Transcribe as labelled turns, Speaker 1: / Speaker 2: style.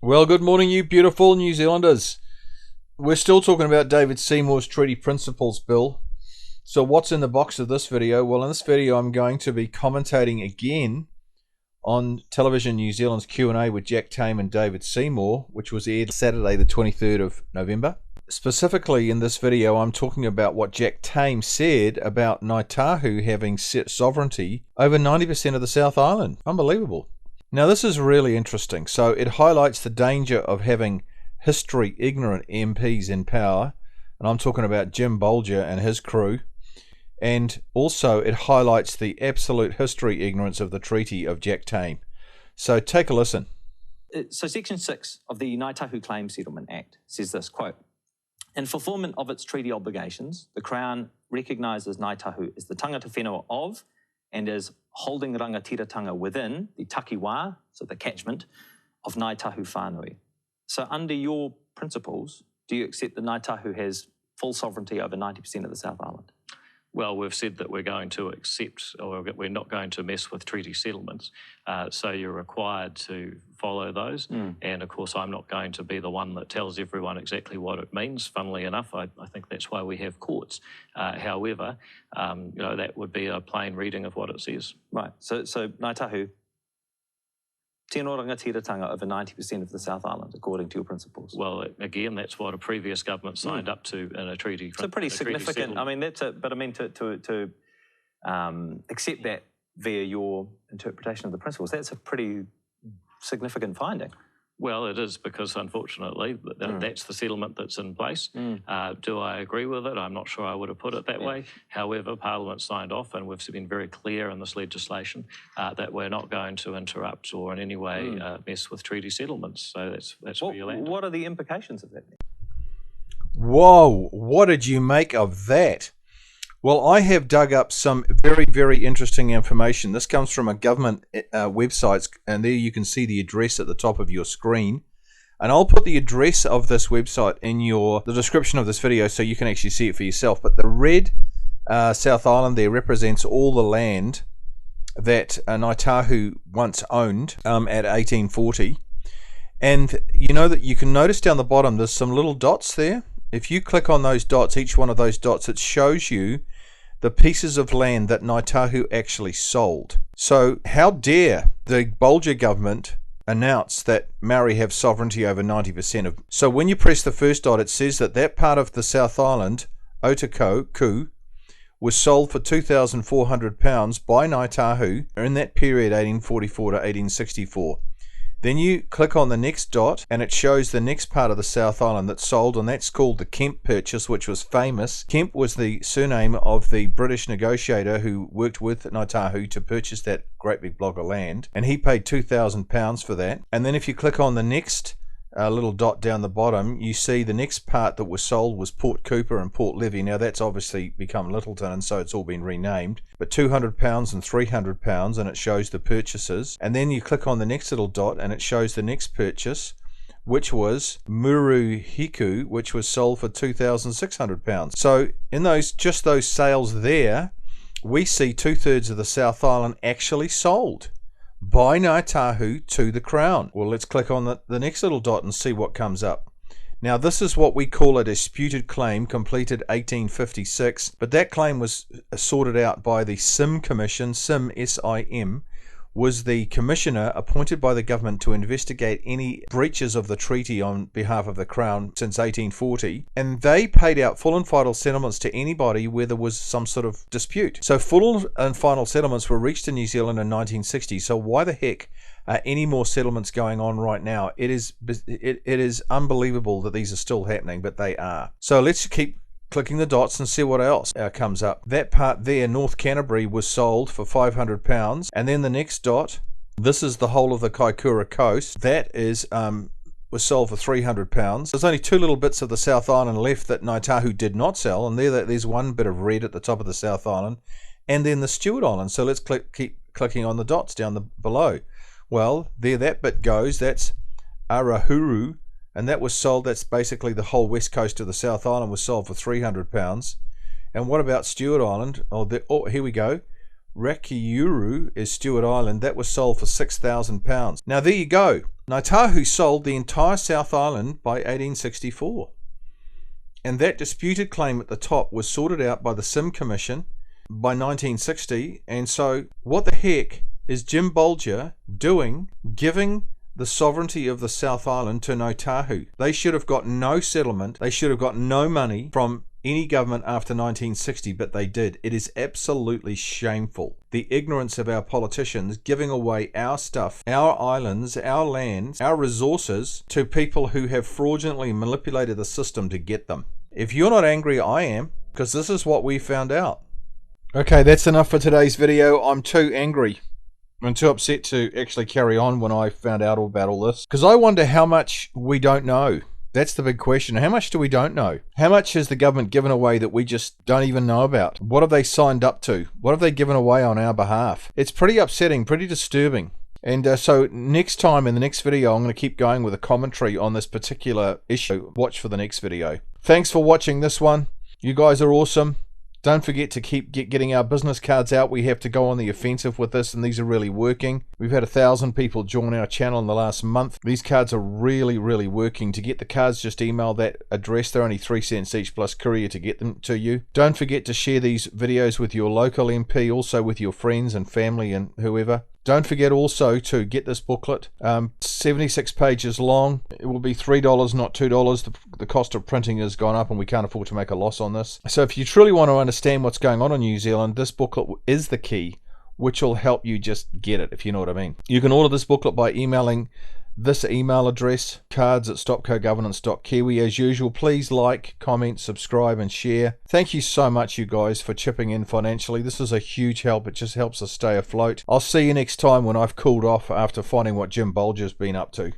Speaker 1: Well, good morning, you beautiful New Zealanders. We're still talking about David Seymour's Treaty Principles Bill. So what's in the box of this video? Well, in this video, I'm going to be commentating again on Television New Zealand's Q&A with Jack Tame and David Seymour, which was aired Saturday the 23rd of November. Specifically in this video, I'm talking about what Jack Tame said about Ngāi Tahu having sovereignty over 90% of the South Island. Unbelievable. Now, this is really interesting. So it highlights the danger of having history-ignorant MPs in power, and I'm talking about Jim Bolger and his crew. And also it highlights the absolute history ignorance of the treaty of Jack Tame. So take a listen.
Speaker 2: So Section 6 of the Ngāi Tahu Claims Settlement Act says this, quote, "In fulfilment of its treaty obligations, the Crown recognises Ngāi Tahu as the tangata whenua of and as holding rangatiratanga within the takiwā, so the catchment, of Ngāi Tahu whānui." So under your principles, do you accept that Ngāi Tahu has full sovereignty over 90% of the South Island?
Speaker 3: Well, we've said that we're going to accept, or we're not going to mess with treaty settlements. So you're required to follow those. And of course, I'm not going to be the one that tells everyone exactly what it means. Funnily enough, I think that's why we have courts. However, that would be a plain reading of what it says.
Speaker 2: Right. So Ngāi Tahu, tino rangatiratanga over 90% of the South Island, according to your principles.
Speaker 3: Well, again, that's what a previous government signed up to in a treaty.
Speaker 2: It's a pretty significant. I mean, to accept that via your interpretation of the principles, that's a pretty significant finding.
Speaker 3: Well, it is, because unfortunately that's the settlement that's in place. Do I agree with it? I'm not sure I would have put it that way. However, Parliament signed off, and we've been very clear in this legislation that we're not going to interrupt or in any way mess with treaty settlements. So that's where you land.
Speaker 2: What are the implications of that?
Speaker 1: Whoa, what did you make of that? Well, I have dug up some very, very interesting information. This comes from a government website, and there you can see the address at the top of your screen. And I'll put the address of this website in the description of this video so you can actually see it for yourself. But the red South Island there represents all the land that Ngāi Tahu once owned at 1840. And you know that you can notice down the bottom there's some little dots there. If you click on those dots, each one of those dots, it shows you the pieces of land that Ngāi Tahu actually sold. So how dare the Bolger government announce that Maori have sovereignty over 90% of... So when you press the first dot, it says that part of the South Island, COUP, was sold for £2,400 by Ngāi Tahu in that period, 1844 to 1864. Then you click on the next dot and it shows the next part of the South Island that's sold, and that's called the Kemp purchase, which was famous. Kemp was the surname of the British negotiator who worked with Ngāi Tahu to purchase that great big block of land, and he paid £2,000 for that. And then if you click on the next little dot down the bottom, you see the next part that was sold was Port Cooper and Port Levy. Now that's obviously become Littleton, and so it's all been renamed, but £200 and £300, and it shows the purchases. And then you click on the next little dot and it shows the next purchase, which was Muru Hiku, which was sold for £2,600. So in those sales there, we see 2/3 of the South Island actually sold by Ngāi Tahu to the Crown. Well, let's click on the next little dot and see what comes up. Now, this is what we call a disputed claim, completed 1856, but that claim was sorted out by the SIM Commission. SIM, S-I-M, was the commissioner appointed by the government to investigate any breaches of the treaty on behalf of the Crown since 1840, and they paid out full and final settlements to anybody where there was some sort of dispute. So full and final settlements were reached in New Zealand in 1960, so why the heck are any more settlements going on right now? It is unbelievable that these are still happening, but they are. So let's keep clicking the dots and see what else comes up. That part there, North Canterbury, was sold for £500, and then the next dot, this is the whole of the Kaikoura coast, that is was sold for £300. There's only two little bits of the South Island left that Ngāi Tahu did not sell, and there's one bit of red at the top of the South Island, and then the Stewart Island. So let's keep clicking on the dots down below. Well, there that bit goes, that's Arahuru, and that was sold. That's basically the whole west coast of the South Island was sold for £300. And what about Stewart Island? Oh, here we go. Rakiuru is Stewart Island. That was sold for £6,000. Now there you go. Ngāi Tahu sold the entire South Island by 1864. And that disputed claim at the top was sorted out by the Sim Commission by 1960. And so what the heck is Jim Bolger doing giving the sovereignty of the South Island to Ngāi Tahu? They should have got no settlement. They should have got no money from any government after 1960, but they did. It is absolutely shameful. The ignorance of our politicians giving away our stuff, our islands, our lands, our resources to people who have fraudulently manipulated the system to get them. If you're not angry, I am, because this is what we found out. Okay, that's enough for today's video. I'm too angry. I'm too upset to actually carry on when I found out about all this, because I wonder how much we don't know. That's the big question. How much do we don't know? How much has the government given away that we just don't even know about? What have they signed up to? What have they given away on our behalf? It's pretty upsetting, pretty disturbing. And so next time in the next video, I'm going to keep going with a commentary on this particular issue. Watch for the next video. Thanks for watching this one. You guys are awesome. Don't forget to keep getting our business cards out. We have to go on the offensive with this, and these are really working. We've had 1,000 people join our channel in the last month. These cards are really, really working. To get the cards, just email that address. They're only 3 cents each plus courier to get them to you. Don't forget to share these videos with your local MP, also with your friends and family and whoever. Don't forget also to get this booklet. 76 pages long. It will be $3, not $2. The cost of printing has gone up and we can't afford to make a loss on this. So if you truly want to understand what's going on in New Zealand, this booklet is the key, which will help you just get it, if you know what I mean. You can order this booklet by emailing this email address, cards@stopcogovernance.kiwi. As usual, please like, comment, subscribe and share. Thank you so much, you guys, for chipping in financially. This is a huge help. It just helps us stay afloat. I'll see you next time when I've cooled off after finding what Jim Bolger's been up to.